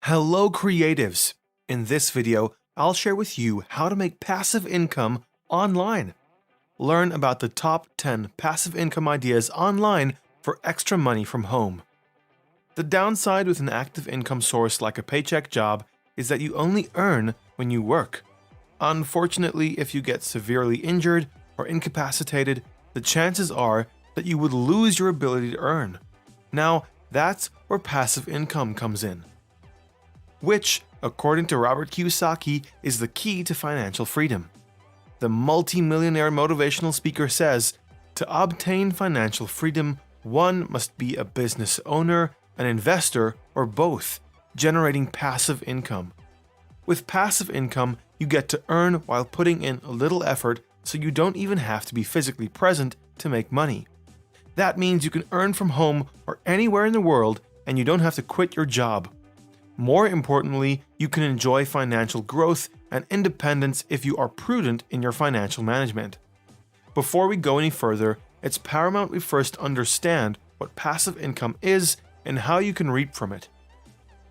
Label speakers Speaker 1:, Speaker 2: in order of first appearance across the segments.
Speaker 1: Hello creatives! In this video, I'll share with you how to make passive income online. Learn about the top 10 passive income ideas online for extra money from home. The downside with an active income source like a paycheck job is that you only earn when you work. Unfortunately, if you get severely injured or incapacitated, the chances are that you would lose your ability to earn. Now, that's where passive income comes in, which, according to Robert Kiyosaki, is the key to financial freedom. The multi-millionaire motivational speaker says, to obtain financial freedom, one must be a business owner, an investor, or both, generating passive income. With passive income, you get to earn while putting in a little effort, so you don't even have to be physically present to make money. That means you can earn from home or anywhere in the world, and you don't have to quit your job. More importantly, you can enjoy financial growth and independence if you are prudent in your financial management. Before we go any further, it's paramount we first understand what passive income is and how you can reap from it.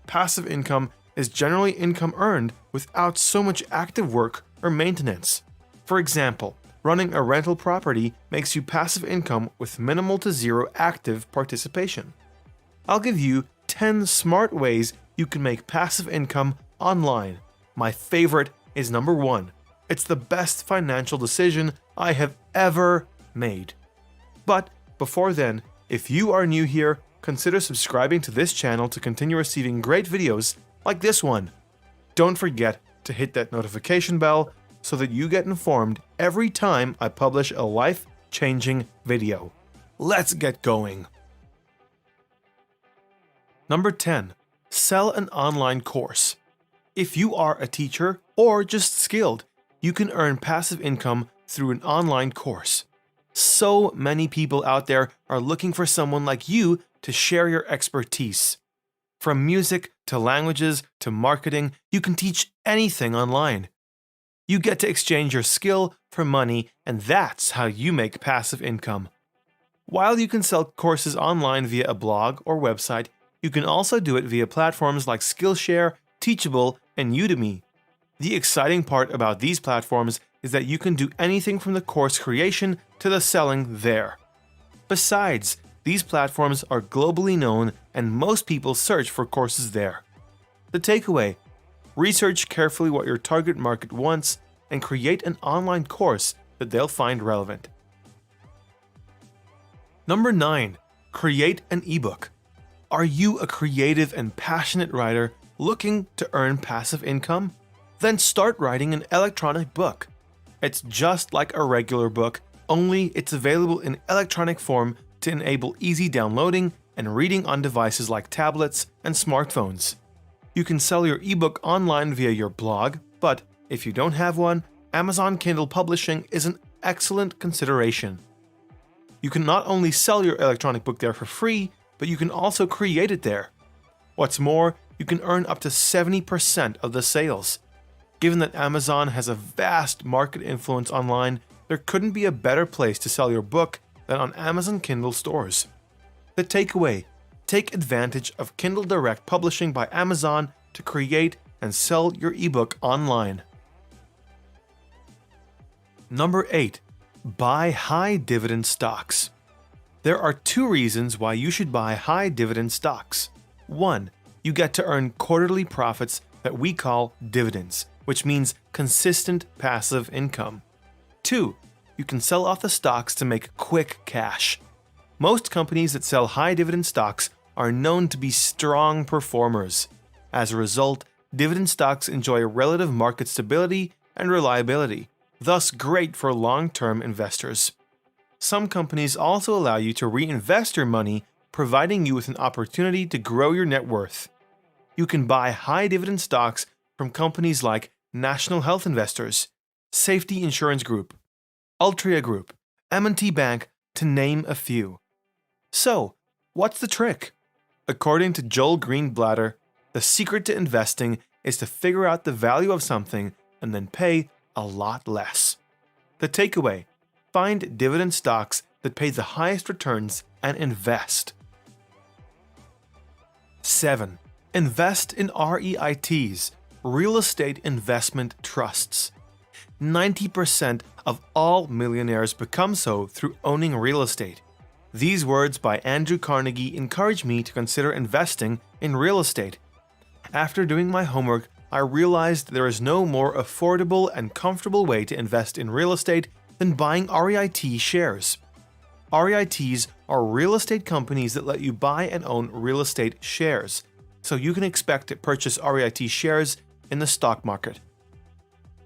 Speaker 1: Passive income is generally income earned without so much active work or maintenance. For example, running a rental property makes you passive income with minimal to zero active participation. I'll give you 10 smart ways you can make passive income online. My favorite is number 1. It's the best financial decision I have ever made. But before then, if you are new here, consider subscribing to this channel to continue receiving great videos like this one. Don't forget to hit that notification bell so that you get informed every time I publish a life-changing video. Let's get going. Number 10. Sell an online course. If you are a teacher or just skilled, you can earn passive income through an online course. So many people out there are looking for someone like you to share your expertise. From music to languages to marketing, you can teach anything online. You get to exchange your skill for money, and that's how you make passive income. While you can sell courses online via a blog or website, you can also do it via platforms like Skillshare, Teachable, and Udemy. The exciting part about these platforms is that you can do anything from the course creation to the selling there. Besides, these platforms are globally known and most people search for courses there. The takeaway: research carefully what your target market wants and create an online course that they'll find relevant. Number 9. Create an ebook. Are you a creative and passionate writer looking to earn passive income? Then start writing an electronic book. It's just like a regular book, only it's available in electronic form to enable easy downloading and reading on devices like tablets and smartphones. You can sell your ebook online via your blog, but if you don't have one, Amazon Kindle Publishing is an excellent consideration. You can not only sell your electronic book there for free, but you can also create it there. What's more, you can earn up to 70% of the sales. Given that Amazon has a vast market influence online, there couldn't be a better place to sell your book than on Amazon Kindle stores. The takeaway: take advantage of Kindle Direct Publishing by Amazon to create and sell your ebook online. Number 8. Buy high-dividend stocks. There are 2 reasons why you should buy high-dividend stocks. 1. You get to earn quarterly profits that we call dividends, which means consistent passive income. 2. You can sell off the stocks to make quick cash. Most companies that sell high-dividend stocks are known to be strong performers. As a result, dividend stocks enjoy relative market stability and reliability, thus great for long-term investors. Some companies also allow you to reinvest your money, providing you with an opportunity to grow your net worth. You can buy high-dividend stocks from companies like National Health Investors, Safety Insurance Group, Altria Group, M&T Bank, to name a few. So, what's the trick? According to Joel Greenblatt, the secret to investing is to figure out the value of something and then pay a lot less. The takeaway: find dividend stocks that pay the highest returns and invest. 7. Invest in REITs, real estate investment trusts. 90% of all millionaires become so through owning real estate. These words by Andrew Carnegie encourage me to consider investing in real estate. After doing my homework, I realized there is no more affordable and comfortable way to invest in real estate than buying REIT shares. REITs are real estate companies that let you buy and own real estate shares, so you can expect to purchase REIT shares in the stock market.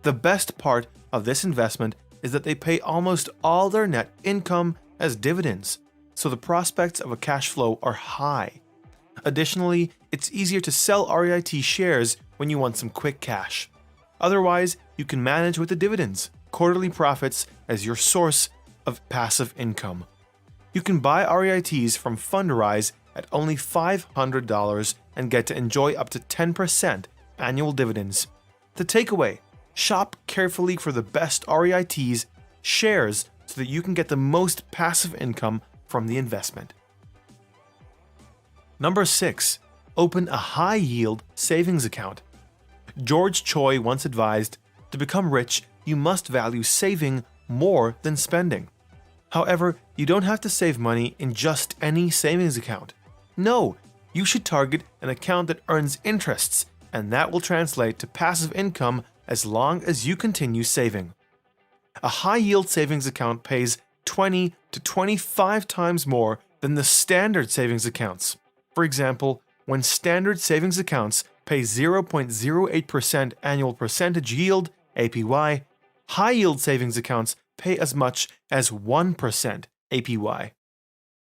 Speaker 1: The best part of this investment is that they pay almost all their net income as dividends, so the prospects of a cash flow are high. Additionally, it's easier to sell REIT shares when you want some quick cash. Otherwise, you can manage with the dividends, quarterly profits as your source of passive income. You can buy REITs from Fundrise at only $500 and get to enjoy up to 10% annual dividends. The takeaway: shop carefully for the best REITs shares so that you can get the most passive income from the investment. Number 6. Open a high-yield savings account. George Choi once advised, to become rich, you must value saving more than spending. However, you don't have to save money in just any savings account. No, you should target an account that earns interests, and that will translate to passive income as long as you continue saving. A high-yield savings account pays 20 to 25 times more than the standard savings accounts. For example, when standard savings accounts pay 0.08% annual percentage yield, APY, high-yield savings accounts pay as much as 1% APY.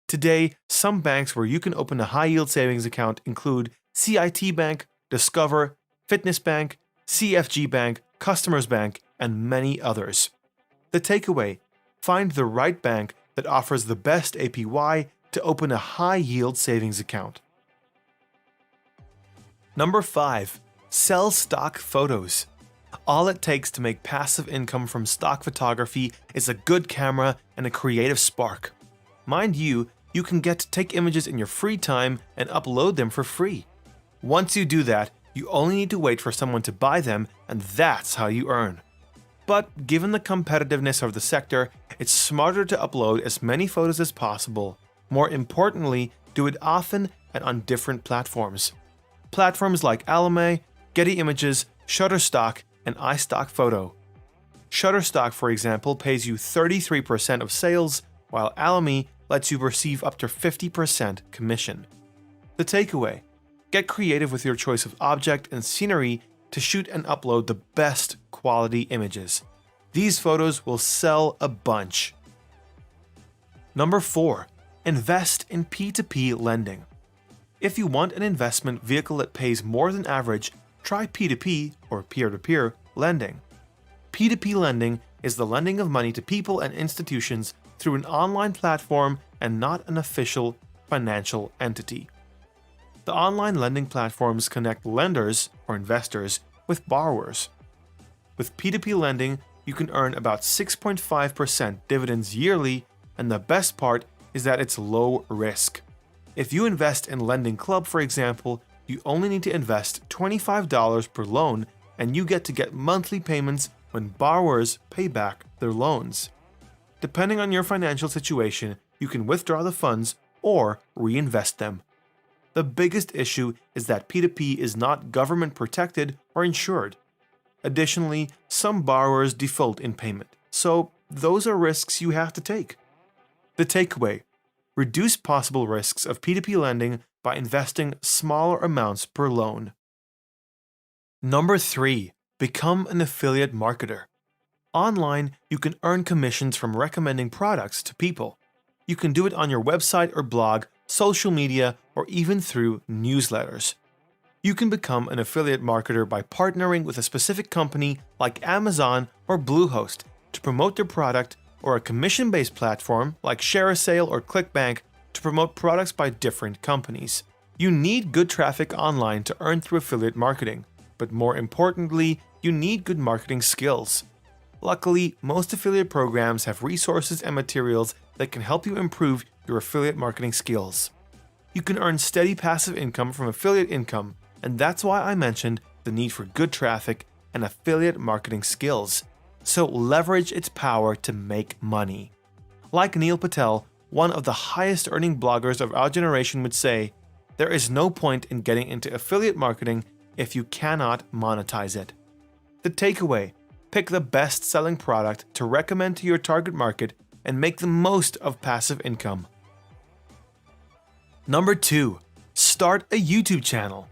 Speaker 1: Today, some banks where you can open a high-yield savings account include CIT Bank, Discover, Fitness Bank, CFG Bank, Customers Bank, and many others. The takeaway: find the right bank that offers the best APY to open a high-yield savings account. Number 5. Sell stock photos. All it takes to make passive income from stock photography is a good camera and a creative spark. Mind you, you can get to take images in your free time and upload them for free. Once you do that, you only need to wait for someone to buy them, and that's how you earn. But given the competitiveness of the sector, it's smarter to upload as many photos as possible. More importantly, do it often and on different platforms. Platforms like Alame, Getty Images, Shutterstock, and iStockPhoto. Shutterstock, for example, pays you 33% of sales, while Alame lets you receive up to 50% commission. The takeaway: get creative with your choice of object and scenery to shoot and upload the best quality images. These photos will sell a bunch. Number 4. Invest in P2P lending. If you want an investment vehicle that pays more than average, try P2P, or peer-to-peer, lending. P2P lending is the lending of money to people and institutions through an online platform and not an official financial entity. The online lending platforms connect lenders, or investors, with borrowers. With P2P lending, you can earn about 6.5% dividends yearly, and the best part is that it's low risk. If you invest in Lending Club, for example, you only need to invest $25 per loan, and you get monthly payments when borrowers pay back their loans. Depending on your financial situation, you can withdraw the funds or reinvest them. The biggest issue is that P2P is not government protected or insured. Additionally, some borrowers default in payment, so those are risks you have to take. The takeaway: reduce possible risks of P2P lending by investing smaller amounts per loan. Number 3. Become an affiliate marketer. Online, you can earn commissions from recommending products to people. You can do it on your website or blog, social media, or even through newsletters. You can become an affiliate marketer by partnering with a specific company like Amazon or Bluehost to promote their product, or a commission-based platform like ShareASale or ClickBank to promote products by different companies. You need good traffic online to earn through affiliate marketing, but more importantly, you need good marketing skills. Luckily, most affiliate programs have resources and materials that can help you improve your affiliate marketing skills. You can earn steady passive income from affiliate income And that's why I mentioned the need for good traffic and affiliate marketing skills. So leverage its power to make money. Like Neil Patel, one of the highest earning bloggers of our generation, would say, there is no point in getting into affiliate marketing if you cannot monetize it. The takeaway: pick the best selling product to recommend to your target market and make the most of passive income. Number 2. Start a YouTube channel.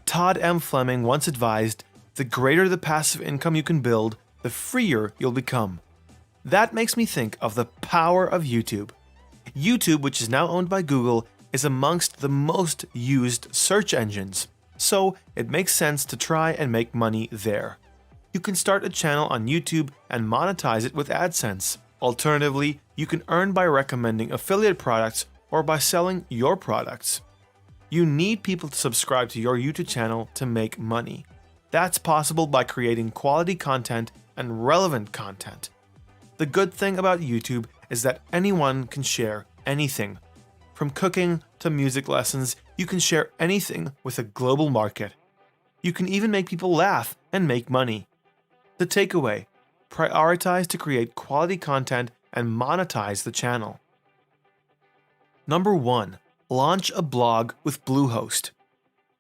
Speaker 1: Todd M. Fleming once advised, the greater the passive income you can build, the freer you'll become. That makes me think of the power of YouTube. YouTube, which is now owned by Google, is amongst the most used search engines, so it makes sense to try and make money there. You can start a channel on YouTube and monetize it with AdSense. Alternatively, you can earn by recommending affiliate products or by selling your products. You need people to subscribe to your YouTube channel to make money. That's possible by creating quality content and relevant content. The good thing about YouTube is that anyone can share anything. From cooking to music lessons, you can share anything with a global market. You can even make people laugh and make money. The takeaway: prioritize to create quality content and monetize the channel. Number 1. Launch a blog with Bluehost.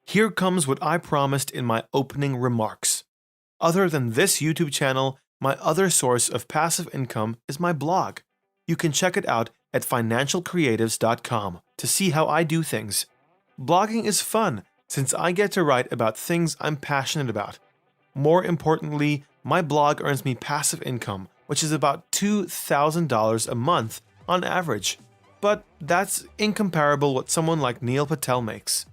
Speaker 1: Here comes what I promised in my opening remarks. Other than this YouTube channel, my other source of passive income is my blog. You can check it out at financialcreatives.com to see how I do things. Blogging is fun since I get to write about things I'm passionate about. More importantly, my blog earns me passive income, which is about $2,000 a month on average. But that's incomparable what someone like Neil Patel makes.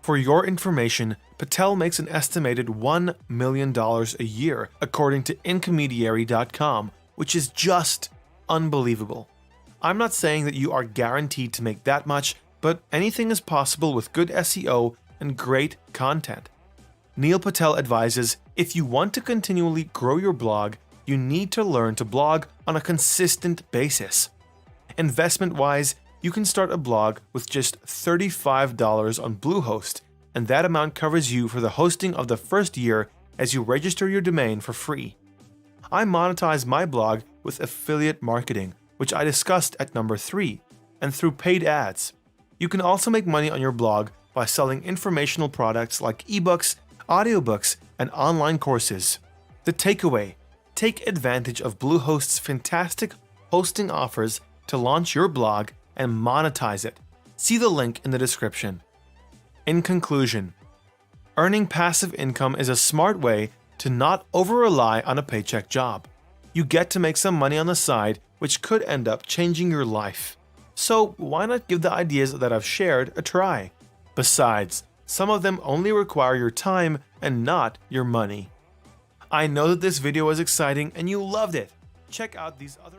Speaker 1: For your information, Patel makes an estimated $1 million a year, according to Incomediary.com, which is just unbelievable. I'm not saying that you are guaranteed to make that much, but anything is possible with good SEO and great content. Neil Patel advises, if you want to continually grow your blog, you need to learn to blog on a consistent basis. Investment-wise, you can start a blog with just $35 on Bluehost, and that amount covers you for the hosting of the first year as you register your domain for free. I monetize my blog with affiliate marketing, which I discussed at number 3, and through paid ads. You can also make money on your blog by selling informational products like ebooks, audiobooks, and online courses. The takeaway: take advantage of Bluehost's fantastic hosting offers to launch your blog and monetize it. See the link in the description. In conclusion, earning passive income is a smart way to not over-rely on a paycheck job. You get to make some money on the side, which could end up changing your life. So why not give the ideas that I've shared a try? Besides, some of them only require your time and not your money. I know that this video was exciting and you loved it. Check out these other